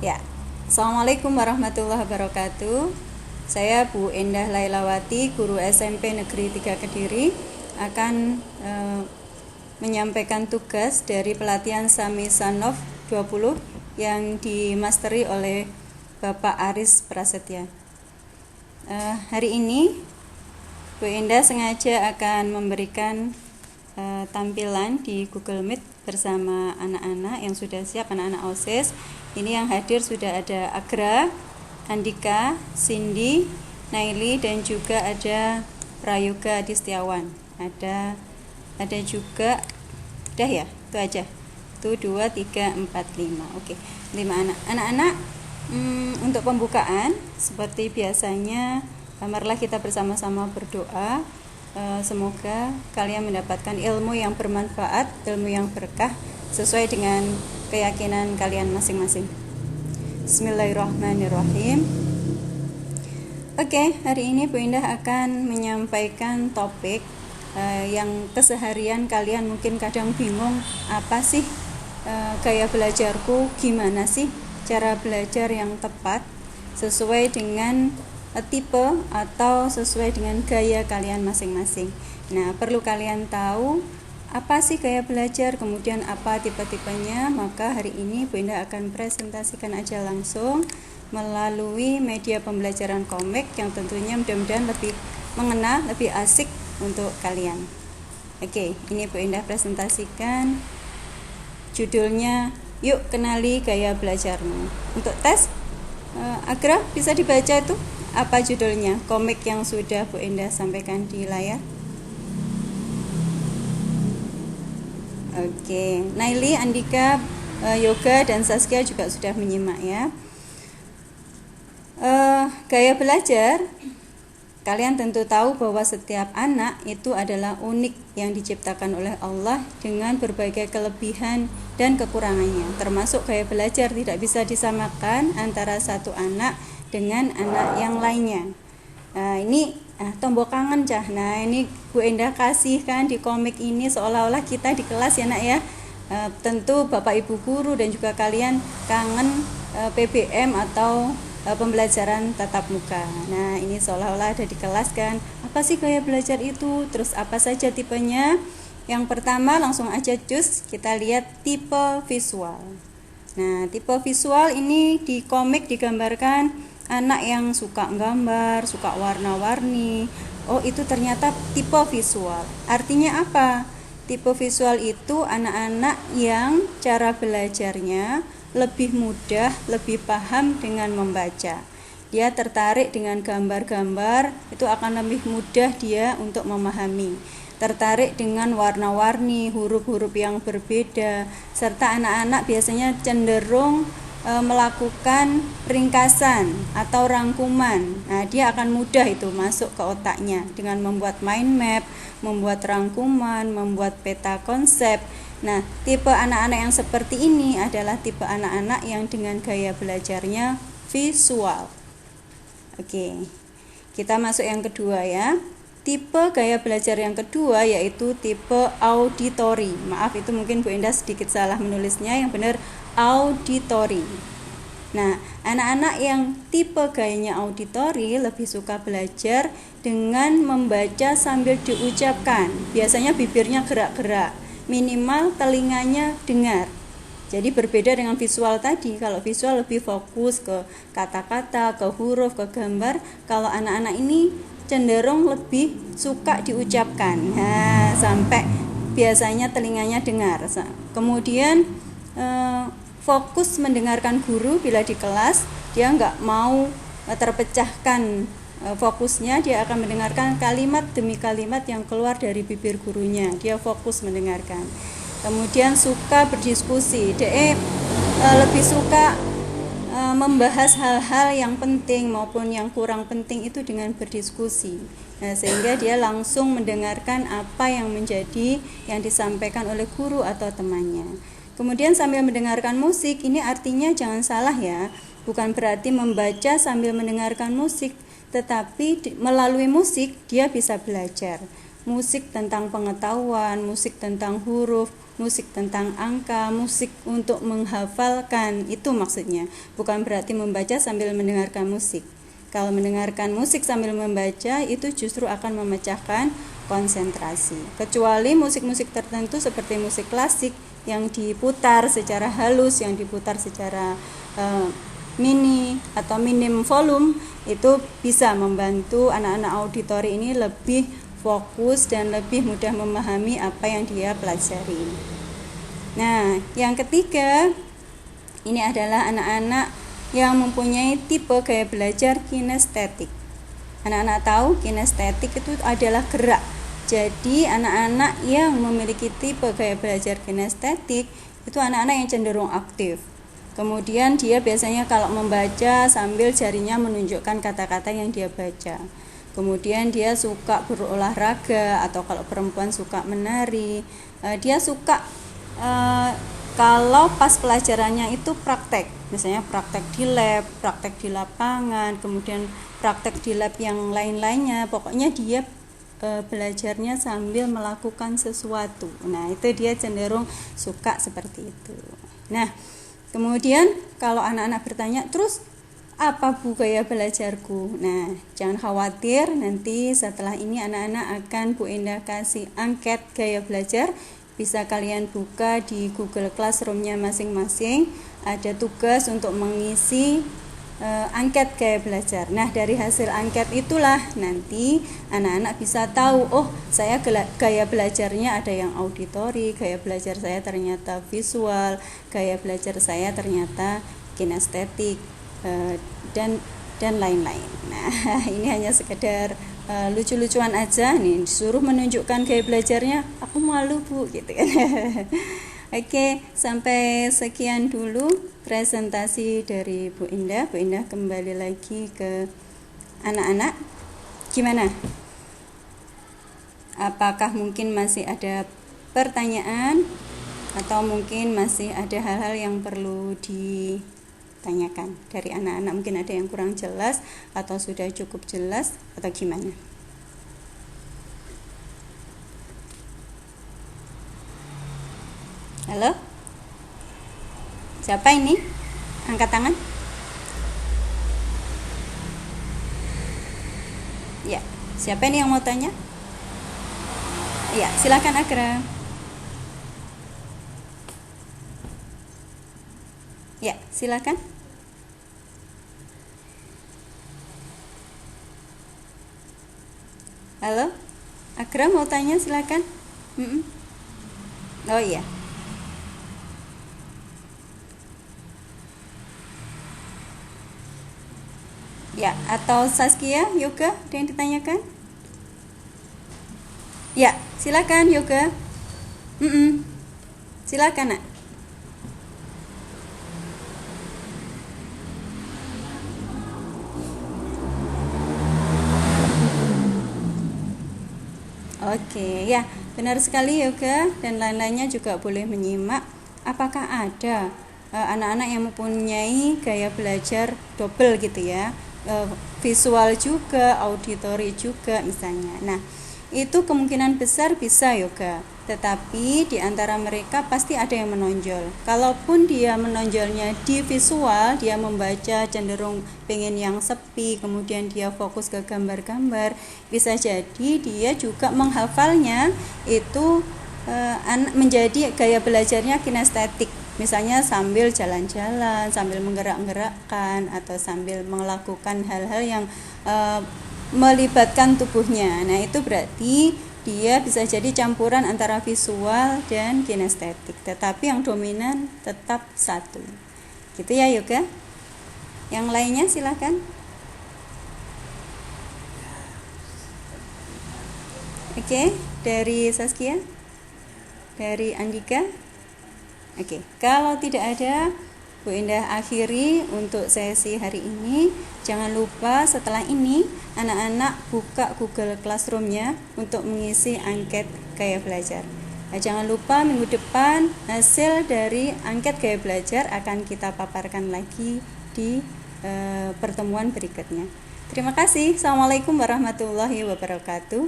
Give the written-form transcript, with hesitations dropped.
Ya, Assalamualaikum warahmatullahi wabarakatuh. Saya Bu Endah Lailawati, guru SMP Negeri 3 Kediri, akan menyampaikan tugas dari pelatihan Sami Sanov 20 yang dimasteri oleh Bapak Aris Prasetya. Hari ini Bu Endah sengaja akan memberikan tampilan di Google Meet bersama anak-anak yang sudah siap, anak-anak OSIS. Ini yang hadir sudah ada Agra, Andika, Cindy, Naili, dan juga ada Prayoga Adistiawan. Ada juga, udah ya, itu aja. Itu 2, 3, 4, 5. Oke, 5 anak. Anak-anak, untuk pembukaan seperti biasanya, marilah kita bersama-sama berdoa. Semoga kalian mendapatkan ilmu yang bermanfaat, ilmu yang berkah sesuai dengan keyakinan kalian masing-masing. Bismillahirrahmanirrahim. Oke, hari ini Bu Indah akan menyampaikan topik yang keseharian kalian mungkin kadang bingung, apa sih gaya belajarku, gimana sih cara belajar yang tepat sesuai dengan tipe atau sesuai dengan gaya kalian masing-masing. Nah, perlu kalian tahu apa sih gaya belajar, kemudian apa tipe-tipenya. Maka hari ini Bu Indah akan presentasikan aja langsung melalui media pembelajaran komik yang tentunya mudah-mudahan lebih mengena, lebih asik untuk kalian. Oke, ini Bu Indah presentasikan. Judulnya, yuk kenali gaya belajarmu. Untuk tes, Agra bisa dibaca itu apa judulnya, komik yang sudah Bu Indah sampaikan di layar. Oke, Naili, Andika, Yoga, dan Saskia juga sudah menyimak ya. Gaya belajar, kalian tentu tahu bahwa setiap anak itu adalah unik yang diciptakan oleh Allah dengan berbagai kelebihan dan kekurangannya. Termasuk gaya belajar tidak bisa disamakan antara satu anak dengan anak yang lainnya. Ini tombol kangen cah. Nah, ini Bu Endah kasihkan di komik ini seolah-olah kita di kelas ya nak ya. Tentu Bapak Ibu guru dan juga kalian kangen PBM atau pembelajaran tatap muka. Nah, ini seolah-olah ada di kelas kan. Apa sih gaya belajar itu? Terus apa saja tipenya? Yang pertama langsung aja cus, kita lihat tipe visual. Nah, tipe visual ini di komik digambarkan anak yang suka gambar, suka warna-warni. Oh, itu ternyata tipe visual. Artinya apa? Tipe visual itu anak-anak yang cara belajarnya lebih mudah, lebih paham dengan membaca. Dia tertarik dengan gambar-gambar, itu akan lebih mudah dia untuk memahami. Tertarik dengan warna-warni, huruf-huruf yang berbeda, serta anak-anak biasanya cenderung melakukan ringkasan atau rangkuman. Nah, dia akan mudah itu masuk ke otaknya dengan membuat mind map, membuat rangkuman, membuat peta konsep. Nah, tipe anak-anak yang seperti ini adalah tipe anak-anak yang dengan gaya belajarnya visual. Oke, kita masuk yang kedua ya. Tipe gaya belajar yang kedua yaitu tipe auditory. Maaf, itu mungkin Bu Endah sedikit salah menulisnya, yang benar auditory. Nah, anak-anak yang tipe gayanya auditory lebih suka belajar dengan membaca sambil diucapkan. Biasanya bibirnya gerak-gerak, minimal telinganya dengar. Jadi berbeda dengan visual tadi. Kalau visual lebih fokus ke kata-kata, ke huruf, ke gambar. Kalau anak-anak ini cenderung lebih suka diucapkan. Nah, sampai biasanya telinganya dengar. Kemudian fokus mendengarkan guru bila di kelas. Dia nggak mau terpecahkan fokusnya. Dia akan mendengarkan kalimat demi kalimat yang keluar dari bibir gurunya. Dia fokus mendengarkan. Kemudian suka berdiskusi. Dia lebih suka membahas hal-hal yang penting maupun yang kurang penting itu dengan berdiskusi. Nah, sehingga dia langsung mendengarkan apa yang menjadi yang disampaikan oleh guru atau temannya. Kemudian sambil mendengarkan musik, ini artinya jangan salah ya, bukan berarti membaca sambil mendengarkan musik, tetapi melalui musik dia bisa belajar. Musik tentang pengetahuan, musik tentang huruf, musik tentang angka, musik untuk menghafalkan, itu maksudnya. Bukan berarti membaca sambil mendengarkan musik. Kalau mendengarkan musik sambil membaca itu justru akan memecahkan konsentrasi. Kecuali musik-musik tertentu seperti musik klasik yang diputar secara halus, yang diputar secara mini atau minim volume, itu bisa membantu anak-anak auditori ini lebih fokus dan lebih mudah memahami apa yang dia pelajari. Nah, yang ketiga ini adalah anak-anak yang mempunyai tipe gaya belajar kinestetik. Anak-anak tahu kinestetik itu adalah gerak. Jadi anak-anak yang memiliki tipe gaya belajar kinestetik itu anak-anak yang cenderung aktif. Kemudian dia biasanya kalau membaca sambil jarinya menunjukkan kata-kata yang dia baca. Kemudian dia suka berolahraga, atau kalau perempuan suka menari. Dia suka kalau pas pelajarannya itu praktek, misalnya praktek di lab, praktek di lapangan, kemudian praktek di lab yang lain-lainnya, pokoknya dia belajarnya sambil melakukan sesuatu. Nah, itu dia cenderung suka seperti itu. Nah, kemudian kalau anak-anak bertanya, terus apa Bu gaya belajarku? Nah, jangan khawatir, nanti setelah ini anak-anak akan Bu Indah kasih angket gaya belajar. Bisa kalian buka di Google Classroom-nya masing-masing. Ada tugas untuk mengisi angket gaya belajar. Nah, dari hasil angket itulah nanti anak-anak bisa tahu, oh saya gaya belajarnya ada yang auditori, gaya belajar saya ternyata visual, gaya belajar saya ternyata kinestetik, dan lain-lain. Nah, ini hanya sekedar lucu-lucuan aja nih, disuruh menunjukkan gaya belajarnya, aku malu Bu gitu kan. Oke, sampai sekian dulu presentasi dari Bu Indah. Bu Indah kembali lagi ke anak-anak. Gimana? Apakah mungkin masih ada pertanyaan atau mungkin masih ada hal-hal yang perlu ditanyakan dari anak-anak? Mungkin ada yang kurang jelas atau sudah cukup jelas atau gimana? Halo? Siapa ini? Angkat tangan. Ya, siapa ini yang mau tanya? Ya, silakan Agra. Ya, silakan. Halo? Agra mau tanya, silakan. Oh iya. Ya, atau Saskia, Yoga, ada yang ditanyakan? Ya, silakan Yoga. Silakan, Nak. Oke, ya, benar sekali Yoga, dan lain-lainnya juga boleh menyimak. Apakah ada anak-anak yang mempunyai gaya belajar double gitu ya, visual juga, auditori juga misalnya. Nah, itu kemungkinan besar bisa Yoga, tetapi di antara mereka pasti ada yang menonjol. Kalaupun dia menonjolnya di visual, dia membaca cenderung pengen yang sepi, kemudian dia fokus ke gambar-gambar, bisa jadi dia juga menghafalnya itu menjadi gaya belajarnya kinestetik. Misalnya sambil jalan-jalan, sambil menggerak-gerakkan, atau sambil melakukan hal-hal yang melibatkan tubuhnya. Nah, itu berarti dia bisa jadi campuran antara visual dan kinestetik, tetapi yang dominan tetap satu. Gitu ya Yoga. Yang lainnya silakan. Oke, dari Saskia, dari Andika. Oke, kalau tidak ada, Bu Indah akhiri untuk sesi hari ini. Jangan lupa setelah ini anak-anak buka Google Classroom-nya untuk mengisi angket gaya belajar. Nah, jangan lupa minggu depan hasil dari angket gaya belajar akan kita paparkan lagi di pertemuan berikutnya. Terima kasih. Assalamualaikum warahmatullahi wabarakatuh.